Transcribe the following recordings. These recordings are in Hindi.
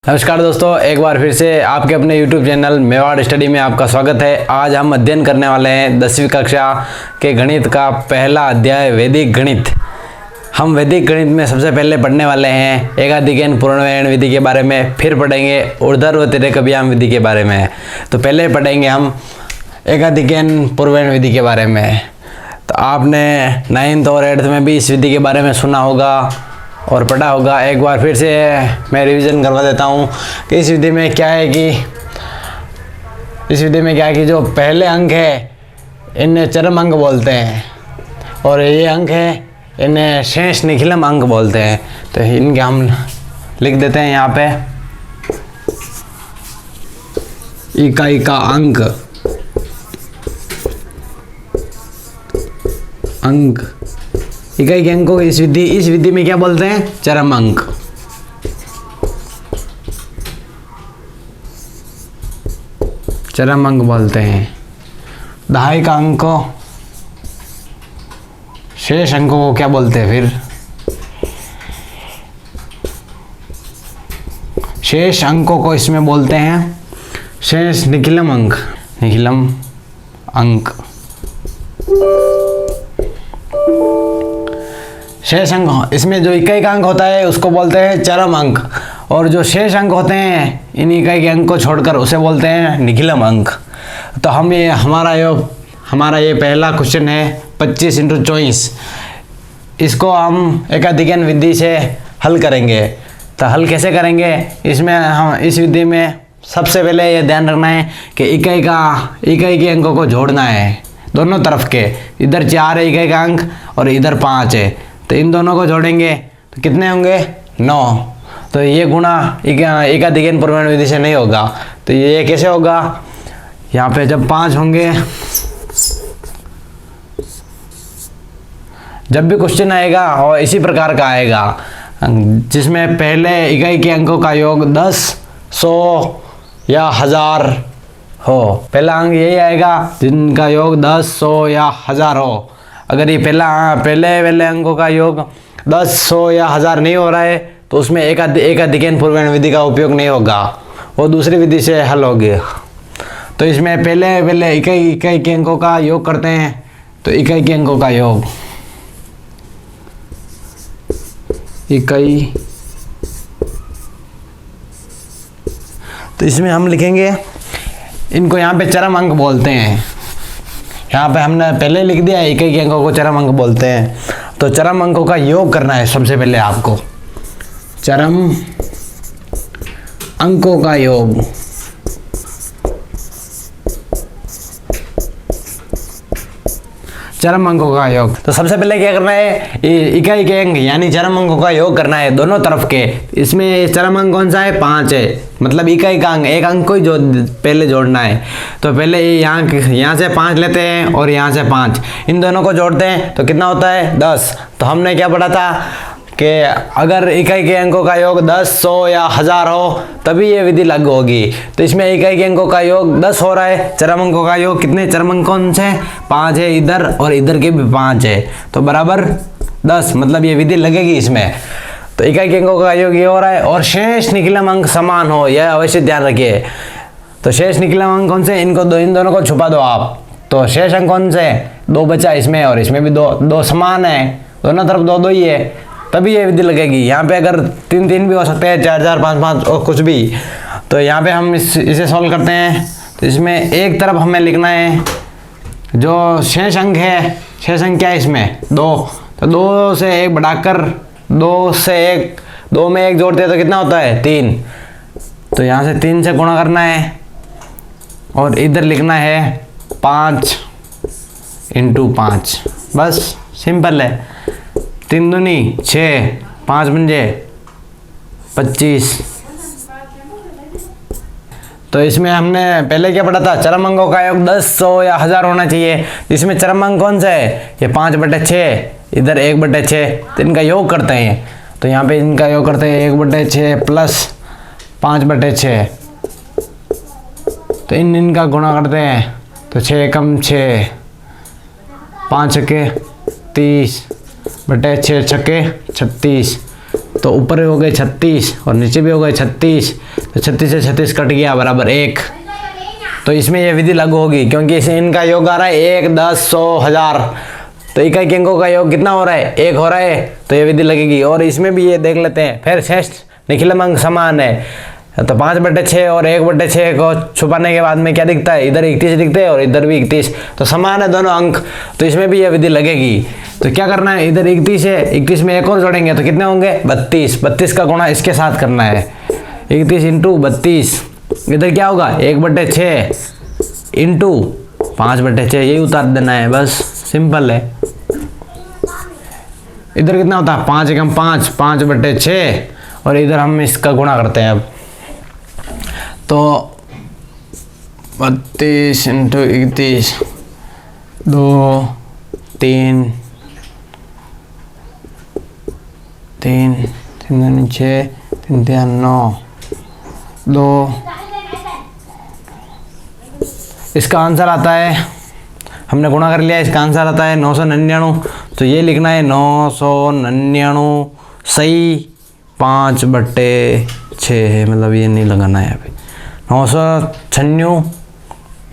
नमस्कार दोस्तों, एक बार फिर से आपके अपने YouTube चैनल मेवाड़ स्टडी में आपका स्वागत है। आज हम अध्ययन करने वाले हैं 10वीं कक्षा के गणित का पहला अध्याय वैदिक गणित। हम वैदिक गणित में सबसे पहले पढ़ने वाले हैं एकाधिकन पूर्णव्ययन विधि के बारे में, फिर पढ़ेंगे ऊर्ध्व व तिर्यक अभियाम विधि के बारे में। तो पहले पढ़ेंगे हम एकाधिकन पूर्णव्ययन विधि के बारे में। तो आपने 9th और 8th में भी इस विधि के बारे में सुना होगा और पढ़ा होगा। एक बार फिर से मैं रिवीजन करवा देता हूँ कि इस विधि में क्या है कि जो पहले अंक है इन्हें चरम अंक बोलते हैं और ये अंक है इन्हें शेष निखिलम अंक बोलते हैं। तो इनके हम लिख देते हैं यहाँ पे इकाई का अंक इकाई के अंकों को इस विधि में क्या बोलते हैं? चरम अंक। चरम अंक बोलते हैं। दहाई का अंक को, शेष अंकों को क्या बोलते हैं? फिर शेष अंकों को इसमें बोलते हैं शेष निखिलम अंक। शेष अंक, इसमें जो इकाई का अंक होता है उसको बोलते हैं चरम अंक, और जो शेष अंक होते हैं इन इकाई के अंक को छोड़कर उसे बोलते हैं निखिलम अंक। तो हमारा ये पहला क्वेश्चन है 25 × 24। इसको हम एकाधिकन विधि से हल करेंगे। तो हल कैसे करेंगे? इसमें हम इस विधि में सबसे पहले ये ध्यान रखना है कि इकाई के अंकों को जोड़ना है दोनों तरफ के। इधर 4 है इकाई का अंक और इधर 5 है, तो इन दोनों को जोड़ेंगे तो कितने होंगे? 9। तो ये गुणा एकाधिकन पूर्णव्ययन विधि से नहीं होगा। तो ये कैसे होगा? यहाँ पे जब 5 होंगे, जब भी क्वेश्चन आएगा और इसी प्रकार का आएगा जिसमें पहले इकाई के अंकों का योग 10, 100 या 1000 हो। पहला अंक यही आएगा जिनका योग 10, 100 या 1000 हो। अगर ये पहले अंकों का योग 10, 100 या 1000 नहीं हो रहा है तो उसमें एकाधिकन पूर्णव्ययन विधि का उपयोग नहीं होगा, वो दूसरी विधि से हल होगी। तो इसमें पहले इकाई के अंकों का योग करते हैं। तो इकाई के अंकों का योग, इकाई, तो इसमें हम लिखेंगे, इनको यहाँ पे चरम अंक बोलते हैं। यहाँ पे हमने पहले लिख दिया है इकाई के अंकों को चरम अंक बोलते हैं। तो चरम अंकों का योग करना है सबसे पहले आपको। चरम अंकों का योग, चरम अंकों का योग। तो सबसे पहले क्या करना है? इकाई के अंक यानी चरम अंकों का योग करना है दोनों तरफ के। इसमें चरम अंक कौन सा है? 5 है, मतलब इकाई का अंक, एक अंक को ही पहले जोड़ना है। तो पहले यहाँ से 5 लेते हैं और यहाँ से 5, इन दोनों को जोड़ते हैं तो कितना होता है? 10। तो हमने क्या पढ़ा था कि अगर इकाई के अंकों का योग 10, 100 या 1000 हो तभी ये विधि लागू होगी। तो इसमें इकाई के अंकों का योग 10 हो रहा है, चरम अंकों का योग कितने? चरम अंक कौन से? 5 है इधर और इधर के भी 5 है, तो बराबर 10, मतलब ये विधि लगेगी इसमें। तो इकाई के अंकों का योग ये हो रहा है और शेष निखिलम अंक समान हो, यह अवश्य ध्यान रखिए। तो शेष निखिलम अंक कौन से? इन दोनों को छुपा दो आप। तो शेष अंक कौन से? 2 बचा इसमें और इसमें भी 2 समान है, दोनों तरफ 2 ही है, तभी ये विधि लगेगी। यहाँ पे अगर 3 भी हो सकते हैं, 4, 5 और कुछ भी। तो यहाँ पे हम इसे सॉल्व करते हैं। तो इसमें एक तरफ हमें लिखना है जो शेष अंक है। शेष अंक क्या है इसमें? 2। तो 2 से 1 बढ़ाकर 2 में 1 जोड़ते हैं तो कितना होता है? 3। तो यहाँ से 3 से गुणा करना है और इधर लिखना है 5 × 5। बस सिंपल है। 3 दूनी 6, 5 पंजे 25। तो इसमें हमने पहले क्या पढ़ा था? चरम अंकों का योग 10, 100 या 1000 होना चाहिए। इसमें चरम अंक कौन सा है? ये 5/6, इधर 1/6, तो इनका योग करते हैं। तो यहाँ पे इनका योग करते हैं 1/6 प्लस 5/6। तो इनका गुणा करते हैं तो 6 × 6, 5 × 30 बटे 6 छक्के 36, तो ऊपर हो गए 36 और नीचे भी हो गए 36, तो 36 से 36 कट गया बराबर 1। तो इसमें यह विधि लागू होगी क्योंकि इसे इनका योग आ रहा है 1, 10, 100, 1000। तो इकाई के अंकों का योग कितना हो रहा है? 1 हो रहा है, तो ये विधि लगेगी। और इसमें भी ये देख लेते हैं। फिर शेष निखिलम अंक समान है, तो 5/6 और 1/6 को छुपाने के बाद में क्या दिखता है? इधर 31 दिखते हैं और इधर भी 31, तो समान है दोनों अंक, तो इसमें भी यह विधि लगेगी। तो क्या करना है? इधर 31 है, 31 में एक और जोड़ेंगे तो कितने होंगे? 32। 32 का गुणा इसके साथ करना है, 31 × 32। इधर क्या होगा? 1/6 इंटू 5/6, यही उतार देना है, बस सिंपल है। इधर कितना होता है? 5 × 5, 5/6, और इधर हम इसका गुणा करते हैं अब, तो 32 × 31, 2, 3, 3, 3 × 6, 3 × 9, 2। इसका आंसर आता है, हमने गुणा कर लिया, इसका आंसर आता है 999। तो ये लिखना है 999 सही 5/6 है, मतलब ये नहीं लगाना है अभी। 996,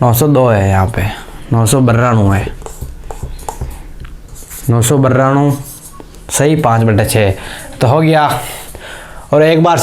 902 है यहाँ पे, 992 है, 992 सही 5/6, तो हो गया। और एक बार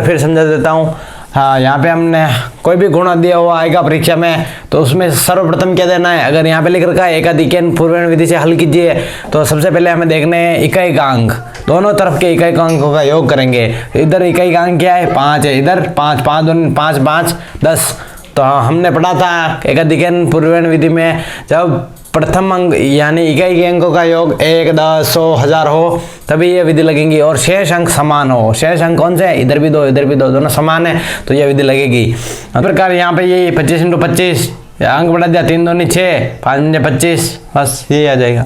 फिर समझा देता हूँ। हाँ, यहाँ पे हमने कोई भी गुणा दिया हुआ आएगा परीक्षा में, तो उसमें सर्वप्रथम क्या देना है? अगर यहाँ पे लिख रखा है एकाधिकन पूर्वण विधि से हल कीजिए, तो सबसे पहले हमें देखने हैं इकाई का अंक, दोनों तरफ के इकाई का अंकों का योग करेंगे। इधर इकाई का अंक क्या है? 5 है, इधर 5, 5 2 5, 5 10। तो हमने पढ़ा था एकाधिकन पूर्वण विधि में, जब प्रथम अंक यानी इकाई के अंकों का योग 1, 10, 100, 1000 हो, तभी ये विधि लगेगी। और शेष अंक समान हो। शेष अंक कौन से हैं? इधर भी 2, इधर भी 2, दोनों समान है, तो यह विधि लगेगी। इस प्रकार यहाँ पे ये 25 × 25 अंक बढ़ा दिया, 3 दूनी 6, 5 × 25, बस यही आ जाएगा।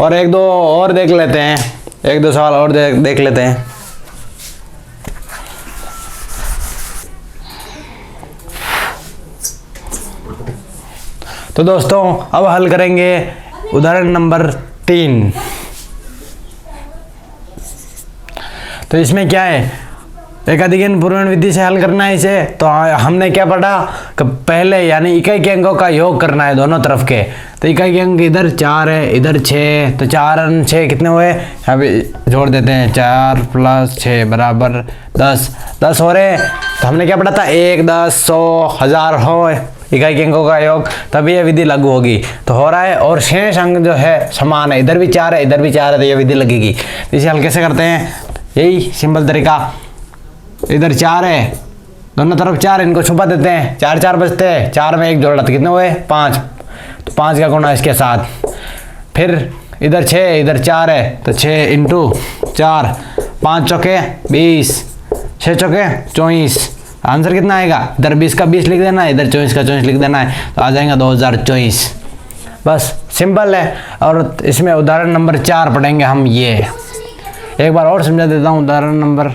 और 1-2 और देख लेते हैं, 1-2 सवाल और देख लेते हैं। तो दोस्तों अब हल करेंगे उदाहरण नंबर 3। तो इसमें क्या है? एकाधिकन पूर्वण विधि से हल करना है इसे। तो हमने क्या पढ़ा कि पहले यानी इकाई के अंकों का योग करना है दोनों तरफ के। तो इकाई के अंक इधर 4 है, इधर 6, तो 4 और 6 कितने हुए? अभी जोड़ देते हैं, 4 + 6 बराबर 10। 10 हो रहे। तो हमने क्या पढ़ा था? 1, 10, 100, 1000 हो इकाई के अंकों का योग, तभी यह विधि लागू होगी। तो हो रहा है। और शेष अंक जो है समान है, इधर भी 4 है, इधर भी 4 है, तो यह विधि लगेगी। इसे हल कैसे करते हैं? यही सिंपल तरीका, इधर 4 है, दोनों तरफ 4, इनको छुपा देते हैं, 4 4 बचते हैं, 4 में 1 जोड़ा तो कितने हुए? 5। तो 5 का गुणा इसके साथ। फिर इधर 6, इधर 4 है, तो 6 × 4, 5 चौके 20, 6 चौके 24। आंसर कितना आएगा? इधर 20 का 20 लिख देना है, इधर 24 का 24 लिख देना है, तो आ जाएगा 2024। बस सिंपल है। और इसमें उदाहरण नंबर 4 पढ़ेंगे हम। ये एक बार और समझा देता हूँ उदाहरण नंबर।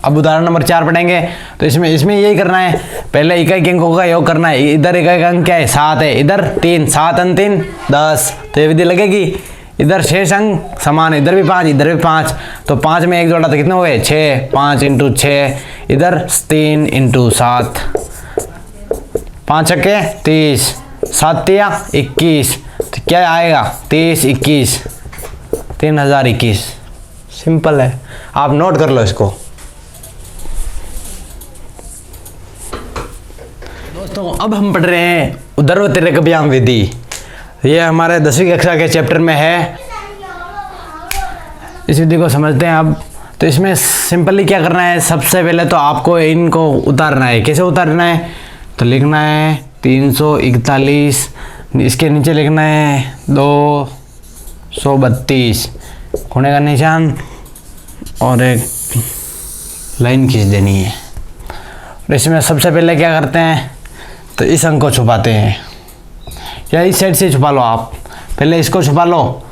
अब उदाहरण नंबर 4 पढ़ेंगे। तो इसमें यही करना है, पहले इकाई के अंकों का योग करना है। इधर इकाई का अंक क्या है? 7 है, इधर 3, 7 × 3 10, तो ये विधि लगेगी। इधर शेष अंक समान, इधर भी 5, इधर भी 5, तो 5 में 1 जोड़ा तो कितने हुए? 6, 5 × 6, इधर 3 × 7, 5 छक्के 30, 7 तिया 21, तो क्या आएगा? 30 21, 3021। सिंपल है, आप नोट कर लो इसको। दोस्तों अब हम पढ़ रहे हैं उदरवतिरेकव्याम विधि। ये हमारे 10वीं कक्षा के चैप्टर में है। इस विधि को समझते हैं अब। तो इसमें सिंपली क्या करना है? सबसे पहले तो आपको इनको उतारना है। कैसे उतारना है? तो लिखना है 341, इसके नीचे लिखना है 232, कोने का निशान और एक लाइन खींच देनी है। और इसमें सबसे पहले क्या करते हैं? तो इस अंक को छुपाते हैं, या इस साइड से छुपा लो आप। पहले इसको छुपा लो।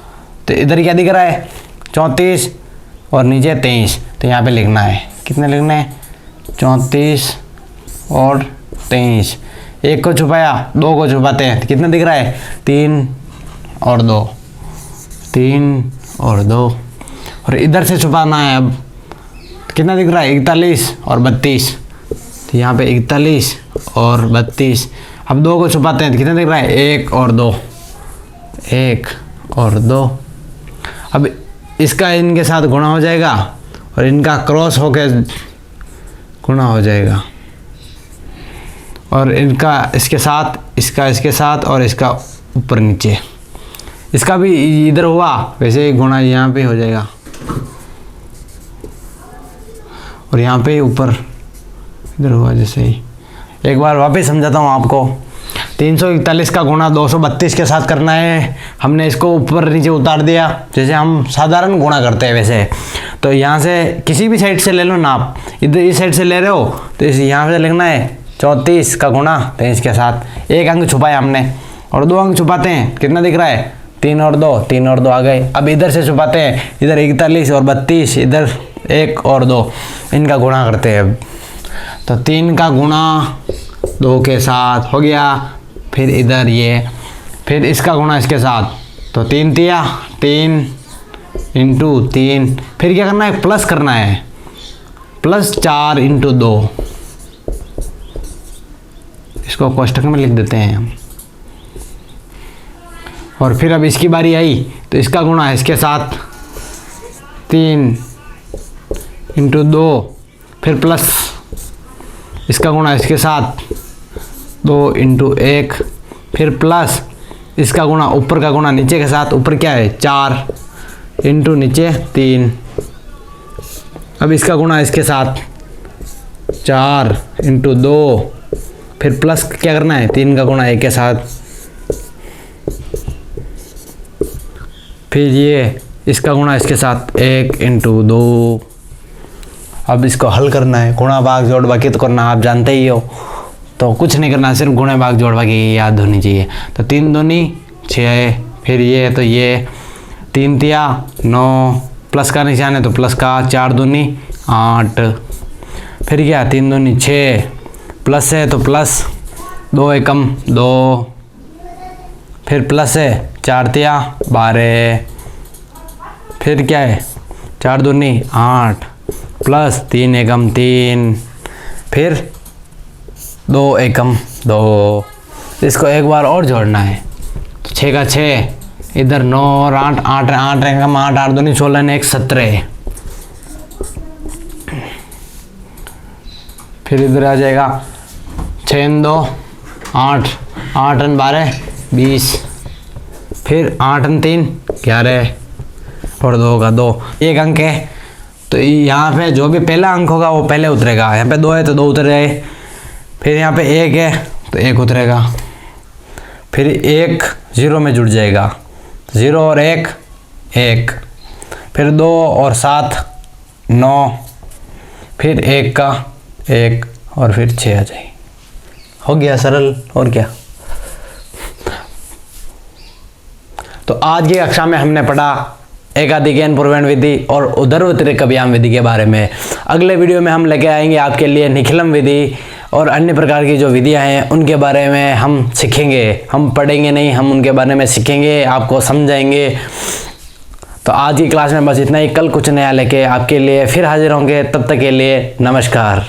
तो इधर क्या दिख रहा है? 34 और नीचे 23, तो यहाँ पे लिखना है, कितने लिखने हैं? 34 और 23। एक को छुपाया, 2 को छुपाते हैं, तो कितना दिख रहा है? 3 और 2, 3 और 2, और इधर से छुपाना है। अब कितना दिख रहा है? 41 और 32। तो यहाँ पे 41 और 32। अब 2 को छुपाते हैं तो कितना दिख रहा है? 1 और 2, 1 और 2। अब इसका इनके साथ गुणा हो जाएगा और इनका क्रॉस होके गुणा हो जाएगा, और इनका इसके साथ, इसका इसके साथ, और इसका ऊपर नीचे। इसका भी इधर हुआ वैसे ही गुणा यहाँ पे हो जाएगा, और यहाँ पे ऊपर इधर हुआ जैसे ही। एक बार वापस समझाता हूँ आपको। 341 का गुणा 232 के साथ करना है। हमने इसको ऊपर नीचे उतार दिया जैसे हम साधारण गुणा करते हैं वैसे। तो यहाँ से किसी भी साइड से ले लो ना, आप इधर इस साइड से ले रहे हो तो इस यहाँ से लिखना है 34 का गुणा 23 के साथ। एक अंक छुपाया हमने, और 2 अंक छुपाते हैं। कितना दिख रहा है? 3 और 2, 3 और 2 आ गए। अब इधर से छुपाते हैं, इधर 41 और 32, इधर 1 और 2, इनका गुणा करते हैं। तो 3 का गुणा 2 के साथ हो गया, फिर इधर ये, फिर इसका गुणा इसके साथ, तो 3 तिया 3 इंटू 3, फिर क्या करना है? प्लस करना है, प्लस 4 इंटू 2। इसको कोष्टक में लिख देते हैं हम। और फिर अब इसकी बारी आई तो इसका गुणा इसके साथ 3 इंटू 2, फिर प्लस इसका गुणा इसके साथ 2 इंटू 1, फिर प्लस इसका गुणा ऊपर का गुणा नीचे के साथ। ऊपर क्या है? 4 इंटू नीचे 3। अब इसका गुणा इसके साथ 4 इंटू 2, फिर प्लस क्या करना है? 3 का गुणा 1 के साथ। फिर ये इसका गुणा इसके साथ 1 इंटू 2। अब इसको हल करना है। गुणा भाग जोड़ बाकी तो करना आप जानते ही हो, तो कुछ नहीं करना, सिर्फ गुणा भाग जोड़ बाकी याद होनी चाहिए। तो 3 दूनी 6, फिर ये तो ये 3 तिया 9, प्लस का निशान है तो प्लस का, 4 दूनी 8, फिर क्या 3 दूनी 6, प्लस है तो प्लस, 2 एकम 2, फिर प्लस है 4 तिया 12, फिर क्या है 4 दूनी 8, प्लस 3 एकम 3, फिर 2 एकम 2। इसको एक बार और जोड़ना है। 6 का 6, इधर 9 और 8, 8 एकम 8, 8 दूनी 16, 1 17। फिर इधर आ जाएगा 6 2 8, 8 12 20, फिर 8 3 11, और 2 का 2, एक अंक है तो यहाँ पे जो भी पहला अंक होगा वो पहले उतरेगा। यहाँ पे 2 है तो 2 उतर गए, फिर यहाँ पे 1 है तो 1 उतरेगा, फिर 1 0 में जुड़ जाएगा, 0 और 1 1, फिर 2 और 7 9, फिर 1 का 1, और फिर 6 आ जाएगी। हो गया सरल, और क्या। तो आज की कक्षा में हमने पढ़ा एकाधिकरण पूर्वण विधि और ऊर्ध्वतिर्यक व्यायाम विधि के बारे में। अगले वीडियो में हम लेके आएंगे आपके लिए निखिलम विधि और अन्य प्रकार की जो विधियां हैं उनके बारे में हम सीखेंगे। हम पढ़ेंगे नहीं, हम उनके बारे में सीखेंगे, आपको समझाएंगे। तो आज की क्लास में बस इतना ही। कल कुछ नया लेके आपके लिए फिर हाजिर होंगे। तब तक के लिए नमस्कार।